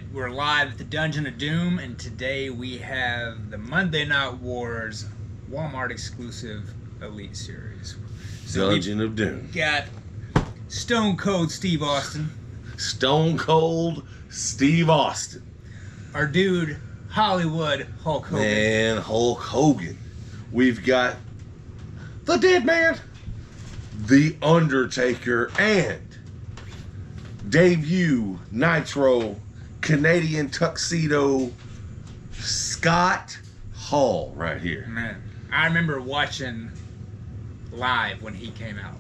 right, we're live at the Dungeon of Doom, and today we have the Monday Night Wars Walmart exclusive Elite Series. So Dungeon of Doom. Got Stone Cold Steve Austin. Stone Cold Steve Austin. Our dude, Hollywood Hulk Hogan. Man, Hulk Hogan. We've got the Dead Man, the Undertaker, and debut Nitro Canadian Tuxedo Scott Hall right here. Man, I remember watching live when he came out.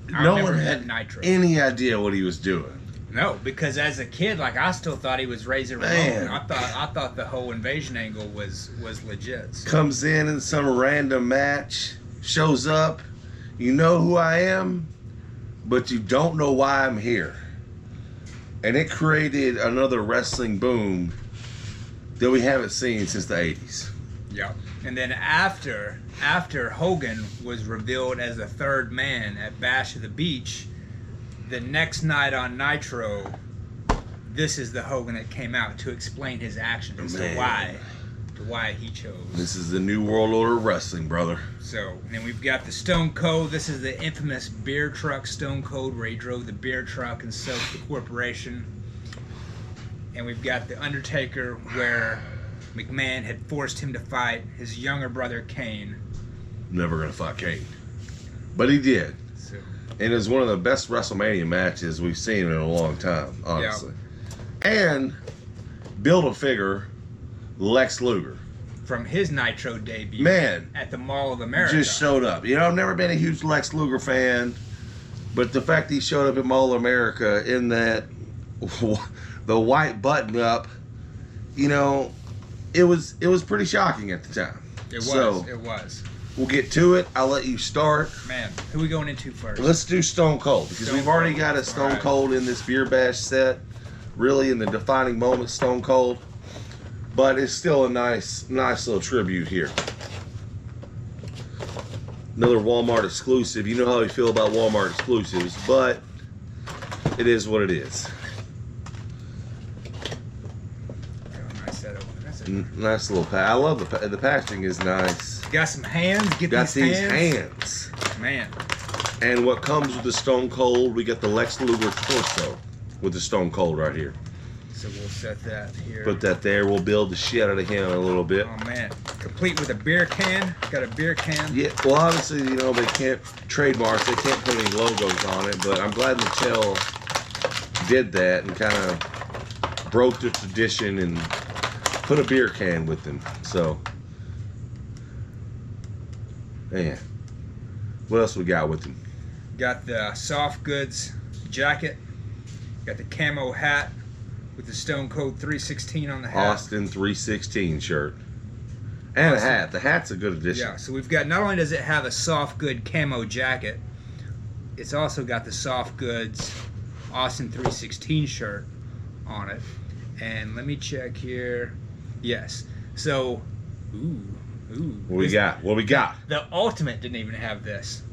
No one had Nitro. any idea what he was doing. No, because as a kid, like I still thought he was Razor Ramon. I thought the whole invasion angle was legit. So. Comes in some random match, shows up. You know who I am, but you don't know why I'm here. And it created another wrestling boom that we haven't seen since the 80s. Yeah. And then after Hogan was revealed as the third man at Bash of the Beach, the next night on Nitro, this is the Hogan that came out to explain his actions as to why he chose. This is the new world order of wrestling, brother. So, and then we've got the Stone Cold. This is the infamous beer truck Stone Cold, where he drove the beer truck and soaked the corporation. And we've got the Undertaker, where McMahon had forced him to fight his younger brother Kane. Never gonna fight Kane, but he did. So, and it was one of the best WrestleMania matches we've seen in a long time, honestly. Yeah. And build a figure, Lex Luger. From his Nitro debut. Man. At the Mall of America. Just showed up. You know, I've never been a huge Lex Luger fan, but the fact he showed up at Mall of America in that, the white button up, you know, it was pretty shocking at the time. It was. So, it was. We'll get to it. I'll let you start. Man, who are we going into first? Let's do Stone Cold, because we've already got a Stone Cold in this Beer Bash set. Really in the defining moment, Stone Cold. But it's still a nice little tribute here. Another Walmart exclusive. You know how we feel about Walmart exclusives, but it is what it is. Nice setup. Nice little pack. I love the packaging is nice. Got some hands. Got these hands. Man. And what comes with the Stone Cold, we got the Lex Luger torso with the Stone Cold right here. So we'll set that here. Put that there. We'll build the shit out of him a little bit. Oh man, complete with a beer can. Got a beer can. Yeah. Well, obviously, you know they can't trademark. They can't put any logos on it. But I'm glad Mattel did that and kind of broke the tradition and put a beer can with them. So, man, what else we got with them? Got the soft goods jacket. Got the camo hat with the Stone Cold 316 on the hat. Austin 316 shirt. And a hat. The hat's a good addition. Yeah, so we've got, not only does it have a soft good camo jacket, it's also got the soft goods Austin 316 shirt on it. And let me check here. Yes. So, What we got? What we got? The Ultimate didn't even have this.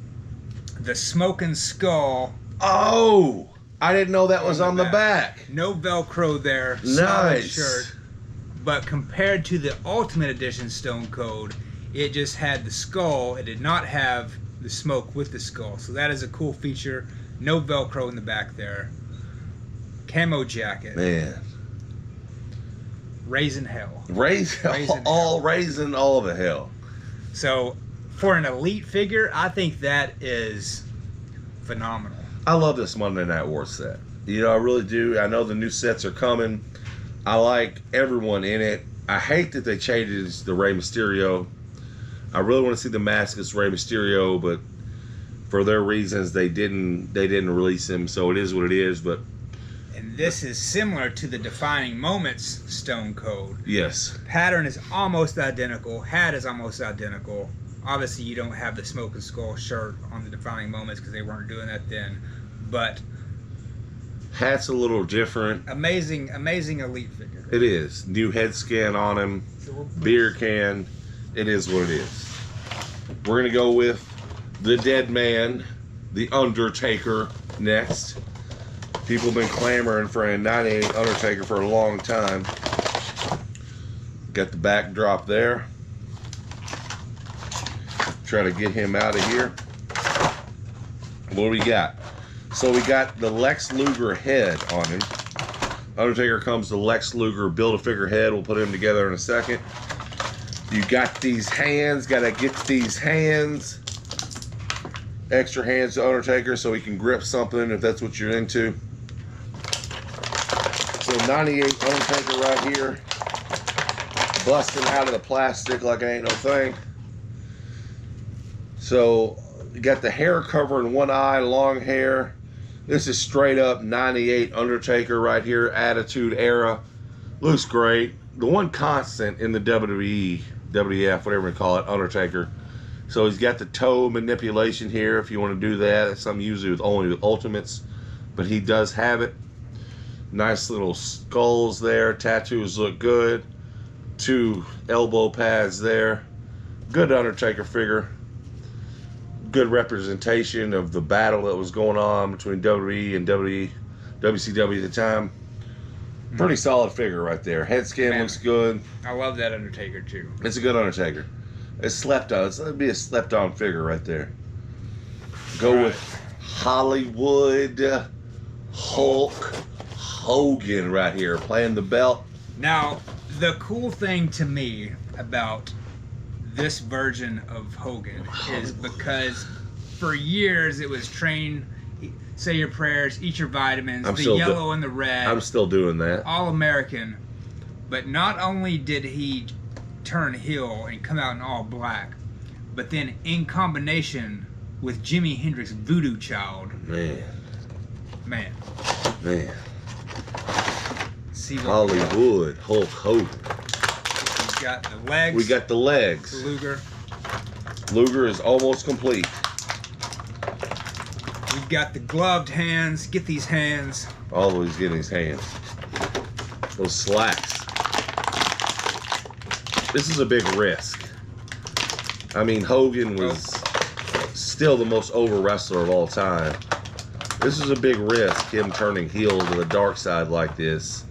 The Smoking Skull. Oh! I didn't know that was on the back. No Velcro there. Nice. Solid shirt. But compared to the Ultimate Edition Stone Cold, it just had the skull. It did not have the smoke with the skull. So that is a cool feature. No Velcro in the back there. Camo jacket. Man. Raising hell. Raising all the hell. So for an Elite figure, I think that is phenomenal. I love this Monday Night War set. You know, I really do. I know the new sets are coming. I like everyone in it. I hate that they changed the Rey Mysterio. I really want to see the mask as Rey Mysterio, but for their reasons, they didn't release him. So it is what it is. But and this is similar to the Defining Moments Stone Cold. Yes. Pattern is almost identical. Hat is almost identical. Obviously, you don't have the Smoking Skull shirt on the Defining Moments because they weren't doing that then. But hat's a little different. Amazing Elite figure. It is. New head scan on him. Beer can. It is what it is. We're going to go with the Dead Man, the Undertaker, next. People have been clamoring for a 98 Undertaker for a long time. Got the backdrop there. Try to get him out of here. What do we got? So we got the Lex Luger head on him. Undertaker comes to Lex Luger Build-A-Figure head. We'll put him together in a second. You got these hands. Got to get these hands. Extra hands to Undertaker so he can grip something if that's what you're into. So 98 Undertaker right here. Busting out of the plastic like ain't no thing. So you got the hair covering one eye, long hair. This is straight up 98 Undertaker right here, Attitude Era. Looks great. The one constant in the WWE, WWF, whatever you call it, Undertaker. So he's got the toe manipulation here if you want to do that. That's something usually only with Ultimates, but he does have it. Nice little skulls there. Tattoos look good. 2 elbow pads there. Good Undertaker figure. Good representation of the battle that was going on between WWE and WCW at the time. Pretty solid figure right there. Head scan looks good. I love that Undertaker too. It's a good Undertaker. It's slept on. It'd be a slept on figure right there. Go with Hollywood Hulk Hogan right here playing the belt. Now, the cool thing to me about this version of Hogan is because for years it was train, say your prayers, eat your vitamins, the yellow and the red. I'm still doing that. All American. But not only did he turn heel and come out in all black, but then in combination with Jimi Hendrix Voodoo Child. Man. See Hollywood Hulk Hogan. We got the legs. We got the legs. Luger. Luger is almost complete. We've got the gloved hands. Get these hands. All he's getting his hands. Those slacks. This is a big risk. I mean, Hogan was still the most over wrestler of all time. This is a big risk, him turning heel to the dark side like this.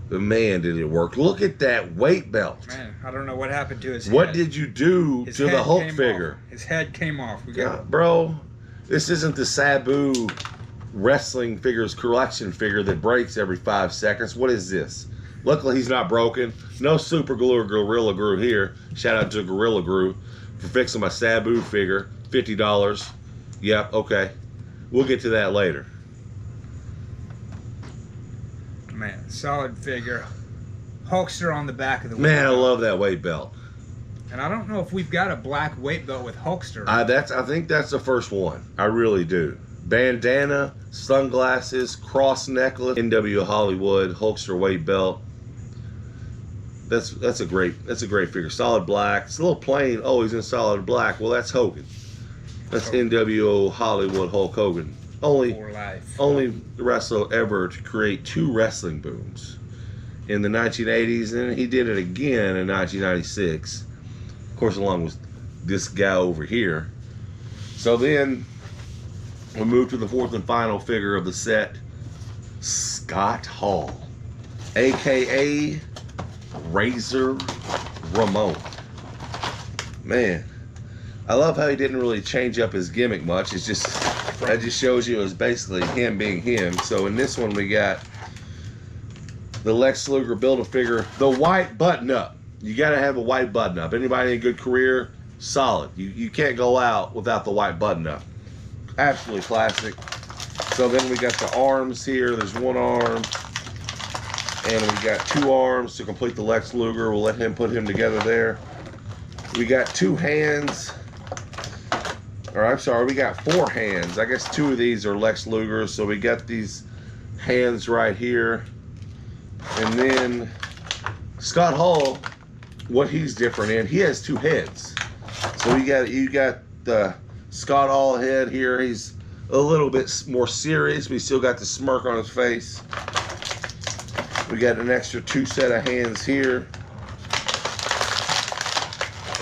But man, did it work. Look at that weight belt. Man, I don't know what happened to his head. What did you do to the Hulk figure? His head came off. Bro, this isn't the Sabu wrestling figures collection figure that breaks every 5 seconds. What is this? Luckily, he's not broken. No super glue or Gorilla Glue here. Shout out to Gorilla Glue for fixing my Sabu figure. $50. Yep, okay. We'll get to that later. Man, solid figure. Hulkster on the back of the weight Man, belt. I love that weight belt. And I don't know if we've got a black weight belt with Hulkster. I think that's the first one. I really do. Bandana, sunglasses, cross necklace, NW Hollywood, Hulkster weight belt. That's a great figure. Solid black. It's a little plain. Oh, he's in solid black. Well, that's Hogan. That's NWO Hollywood Hulk Hogan. Only wrestler ever to create 2 wrestling booms in the 1980s, and he did it again in 1996. Of course, along with this guy over here. So then we move to the 4th and final figure of the set, Scott Hall, aka Razor Ramon. Man, I love how he didn't really change up his gimmick much. It's just, that just shows you it was basically him being him. So in this one we got the Lex Luger Build-A-Figure, the white button-up. You got to have a white button-up. Anybody in a good career, solid. You can't go out without the white button-up. Absolutely classic. So then we got the arms here. There's one arm. And we got 2 arms to complete the Lex Luger. We'll let him put him together there. We got 2 hands. Or I'm sorry, we got 4 hands. I guess 2 of these are Lex Luger. So we got these hands right here. And then Scott Hall, what he's different in, he has 2 heads. So you got the Scott Hall head here. He's a little bit more serious, but he still got the smirk on his face. We got an extra 2 set of hands here.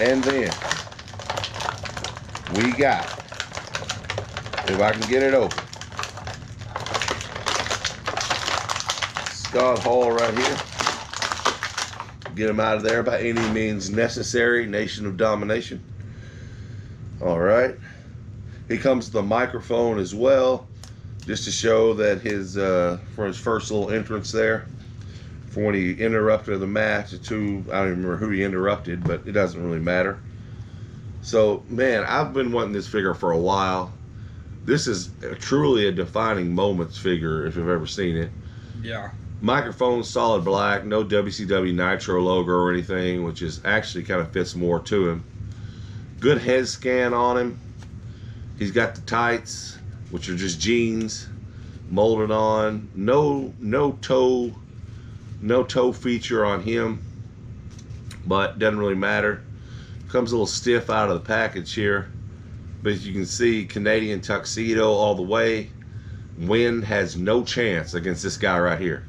And then we got, if I can get it open, Scott Hall right here. Get him out of there by any means necessary. Nation of Domination. All right. He comes with a microphone as well, just to show that his for his first little entrance there, for when he interrupted the match. I don't even remember who he interrupted, but it doesn't really matter. So, man, I've been wanting this figure for a while. This is truly a defining moments figure if you've ever seen it. Yeah. Microphone solid black, no WCW Nitro logo or anything, which is actually kind of fits more to him. Good head scan on him. He's got the tights, which are just jeans, molded on. No toe feature on him, but doesn't really matter. Comes a little stiff out of the package here, but as you can see, Canadian tuxedo all the way. Wind has no chance against this guy right here.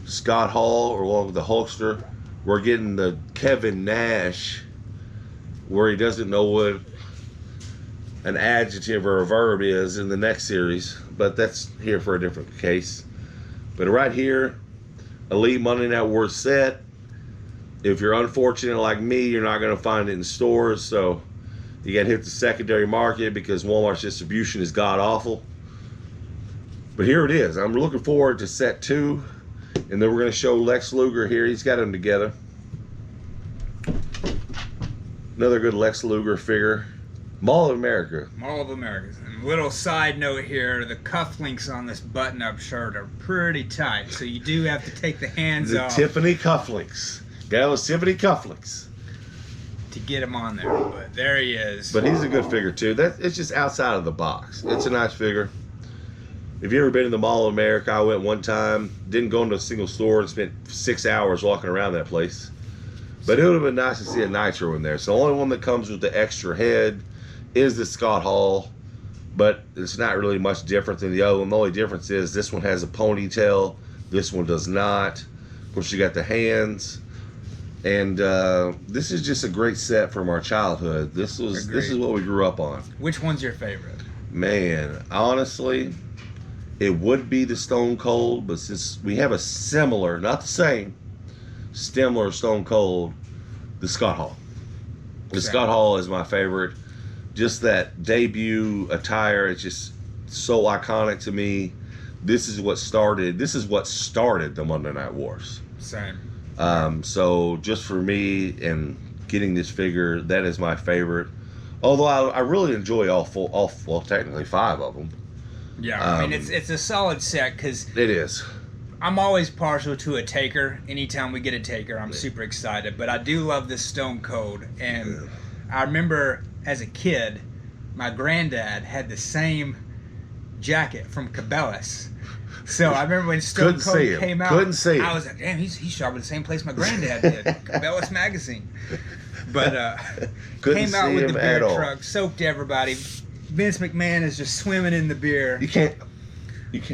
Scott Hall, along with the Hulkster, we're getting the Kevin Nash, where he doesn't know what an adjective or a verb is in the next series, but that's here for a different case. But right here, Elite Monday Night Wars set. If you're unfortunate like me, you're not going to find it in stores, so you got to hit the secondary market because Walmart's distribution is god-awful. But here it is. I'm looking forward to set 2, and then we're going to show Lex Luger here. He's got them together. Another good Lex Luger figure. Mall of America. Mall of America. And little side note here, the cufflinks on this button-up shirt are pretty tight, so you do have to take the hands The off. Tiffany cufflinks. Got those Tiffany cufflinks. To get him on there, but there he is. But he's a good figure too. It's just outside of the box. It's a nice figure. If you ever been to the Mall of America, I went one time. Didn't go into a single store and spent 6 hours walking around that place. But it would have been nice to see a Nitro in there. So the only one that comes with the extra head is the Scott Hall, but it's not really much different than the other one. The only difference is this one has a ponytail, this one does not. Of course, you got the hands, and this is just a great set from our childhood. This is what we grew up on. Which one's your favorite? Man, honestly, it would be the Stone Cold, but since we have a similar, not the same, similar Stone Cold, the Scott Hall. The Scott Hall is my favorite. Just that debut attire, it's just so iconic to me. This is what started the Monday Night Wars. Same. So just for me and getting this figure, that is my favorite. Although I really enjoy all technically 5 of them. Yeah, I mean it's a solid set because it is. I'm always partial to a Taker. Anytime we get a Taker, I'm super excited. But I do love this Stone Cold, and I remember as a kid, my granddad had the same jacket from Cabela's. So I remember when Stone Cold came out, I was like, damn, he's shopping the same place my granddad did, Cabela's magazine. But came out with the beer truck, soaked everybody. Vince McMahon is just swimming in the beer. You can't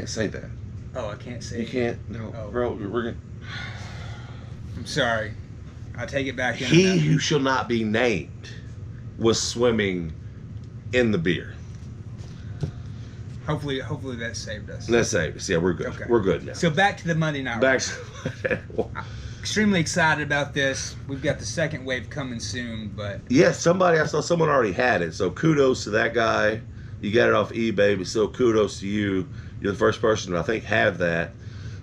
say that. Oh, I can't say You can't. No, bro. We're gonna. I'm sorry. I take it back. He who shall not be named was swimming in the beer. Hopefully that saved us. That saved us. Yeah, we're good. Okay. We're good now. So back to the Monday Night Wars. Extremely excited about this. We've got the second wave coming soon, but yes, I saw someone already had it. So kudos to that guy. You got it off eBay, but still kudos to you. You're the first person to, I think, have that.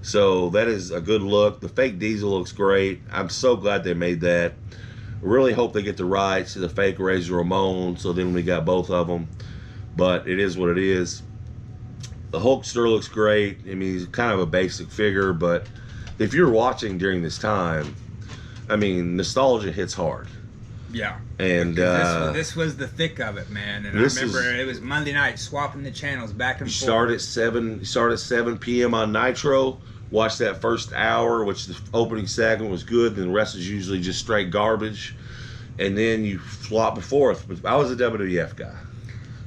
So that is a good look. The fake Diesel looks great. I'm so glad they made that. Really hope they get the rights to the fake Razor Ramon, so then we got both of them. But it is what it is. The Hulkster looks great. I mean, he's kind of a basic figure, but if you're watching during this time, I mean, nostalgia hits hard. Yeah. And this was the thick of it, man. And I remember it was Monday night, swapping the channels back and forth. Start at 7 p.m. on Nitro. Watch that first hour, which the opening segment was good, and the rest is usually just straight garbage. And then you flop and forth. I was a WWF guy,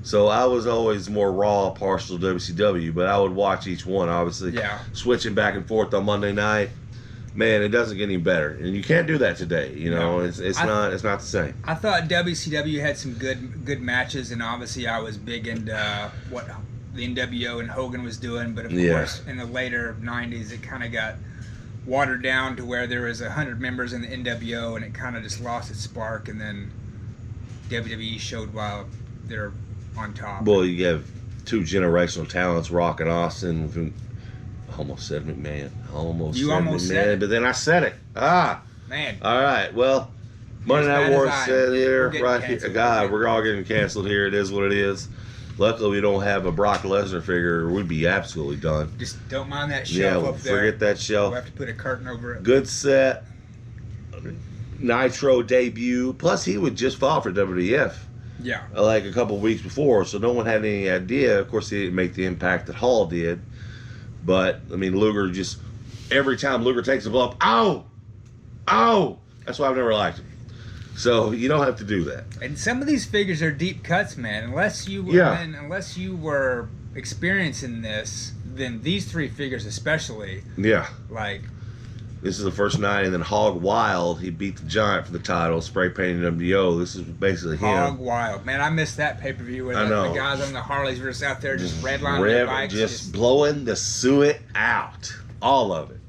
so I was always more Raw, partial to WCW, but I would watch each one, obviously. Yeah. Switching back and forth on Monday night. Man, it doesn't get any better, and you can't do that today. You know, it's not the same. I thought WCW had some good matches, and obviously I was big into the NWO and Hogan was doing, but of Yeah. course in the later 90s it kind of got watered down to where there was 100 members in the NWO and it kind of just lost its spark, and then WWE showed while they're on top. Well, you have two generational talents, Rock and Austin. Almost said McMahon. Almost said it. But then I said it. Man. All right. Well, Monday Night War said here, right here. God, we're all getting canceled here. It is what it is. Luckily, we don't have a Brock Lesnar figure. We'd be absolutely done. Just don't mind that shelf up there. Forget that shelf. We'll have to put a curtain over it. Good set. Nitro debut. Plus, he would just fall for WWF. Yeah. Like a couple weeks before, so no one had any idea. Of course, he didn't make the impact that Hall did. But, I mean, Luger just, every time Luger takes a bump, ow! Ow! That's why I've never liked him. So, you don't have to do that. And some of these figures are deep cuts, man. Unless you were experiencing this, then these three figures especially, Yeah. like... This is the first night, and then Hog Wild, he beat the Giant for the title, spray painted WO. This is basically him. Hog Wild. Man, I missed that pay-per-view where the guys on the Harleys were just out there just redlining their bikes. Just blowing the suet out. All of it.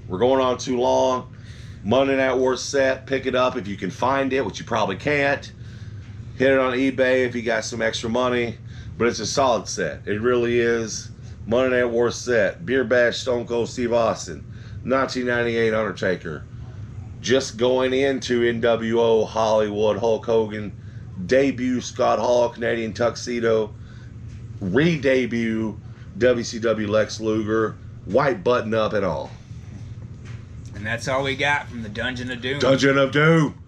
We're going on too long. Monday Night War set. Pick it up if you can find it, which you probably can't. Hit it on eBay if you got some extra money. But it's a solid set. It really is. Monday Night War set. Beer Bash Stone Cold Steve Austin. 1998 Undertaker. Just going into NWO Hollywood Hulk Hogan. Debut Scott Hall Canadian Tuxedo. Re-debut WCW Lex Luger. White button up and all. And that's all we got from the Dungeon of Doom. Dungeon of Doom.